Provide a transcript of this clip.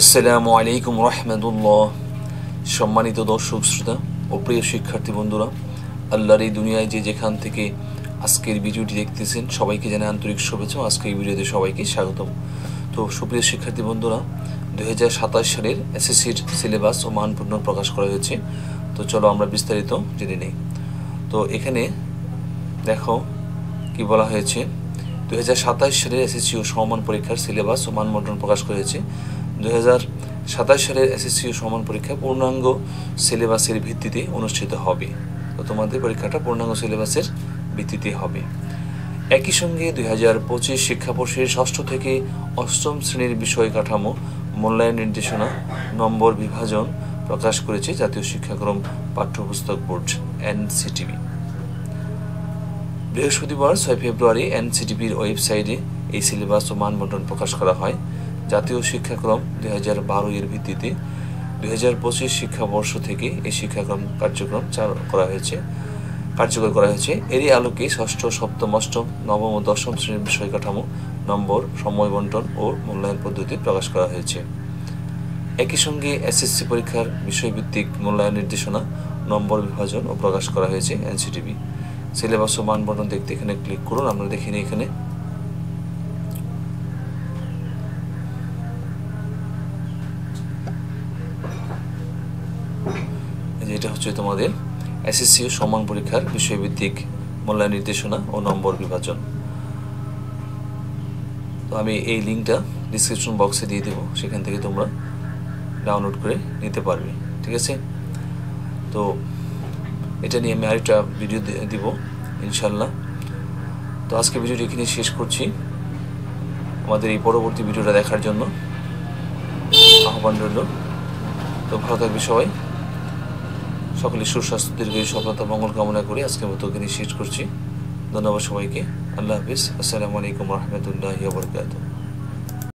আসসালামু আলাইকুম রহমতুল্লাহ। সম্মানিত দর্শক শ্রোতা ও প্রিয় শিক্ষার্থী বন্ধুরা, আল্লাহর এই দুনিয়ায় যে যেখান থেকে আজকের ভিডিওটি দেখতেছেন সবাইকে জানাই আন্তরিক শুভেচ্ছা। আজকের ভিডিওতে সবাইকে স্বাগতম। তো সুপ্রিয় শিক্ষার্থী বন্ধুরা, 2027 সালের এসএসসির সিলেবাস ও মানপূর্ণ প্রকাশ করা হয়েছে। তো চলো আমরা বিস্তারিত জেনে নেই। তো এখানে দেখো কি বলা হয়েছে। 2027 সালের এসএসসি ও সমমান পরীক্ষার সিলেবাস ও মানবন্টন প্রকাশ করা হয়েছে। 2027 সালের এসএসসি ও সমান পরীক্ষা পূর্ণাঙ্গ সিলেবাসের ভিত্তিতে অনুষ্ঠিত হবে। তো তোমাদের পরীক্ষাটা পূর্ণাঙ্গ সিলেবাসের ভিত্তিতে হবে। একই সঙ্গে 2025 শিক্ষাবর্ষের 6ষ্ঠ থেকে 8ম শ্রেণীর বিষয় কাঠামো মূল্যায়ন নির্দেশনা নম্বর বিভাজন প্রকাশ করেছে জাতীয় শিক্ষাক্রম পাঠ্যপুস্তক বোর্ড এনসিটিবি। বৃহস্পতিবার 6 ফেব্রুয়ারি এনসিটিবির ওয়েবসাইটে এই সিলেবাস ও মানবন্টন প্রকাশ করা হয়। জাতীয় শিক্ষাক্রম 2012 এর ভিত্তিতে 2025 শিক্ষাবর্ষ থেকে এই শিক্ষাক্রম কার্যক্রম কার্যকর করা হয়েছে। এরই আলোকে 6ষ্ঠ, 7ম, 8ম, 9ম ও 10ম শ্রেণীর বিষয় কাঠামো নম্বর, সময় বন্টন ও মূল্যায়ন পদ্ধতি প্রকাশ করা হয়েছে। একই সঙ্গে এসএসসি পরীক্ষার বিষয়ভিত্তিক মূল্যায়ন নির্দেশনা নম্বর বিভাজন ও প্রকাশ করা হয়েছে এনসিটিবি। সিলেবাস ও মানবন্টন দেখতে এখানে ক্লিক করুন। আমরা দেখি এখানে এটা হচ্ছে তোমাদের এসএসসি ও সমান পরীক্ষার বিষয়ভিত্তিক মূল্যায়ন নির্দেশনা ও নম্বর বিভাজন। তো আমি এই লিঙ্কটা ডিসক্রিপশন বক্সে দিয়ে দেবো, সেখান থেকে তোমরা ডাউনলোড করে নিতে পারবে। ঠিক আছে, তো এটা নিয়ে আমি আরেকটা ভিডিও দিব ইনশাল্লাহ। তো আজকে ভিডিওটি এখানে শেষ করছি। আমাদের এই পরবর্তী ভিডিওটা দেখার জন্য আহ্বান রইল। তো ভালো থাকবে সবাই, সকলের সুস্বাস্থ্য, দীর্ঘায়ু, সফলতা, মঙ্গল কামনা করে আজকের মতো এখানে শেষ করছি। ধন্যবাদ সবাইকে। আল্লাহ হাফিজ। আসসালামু আলাইকুম রহমতুল্লাহি ওয়া বারাকাতুহু।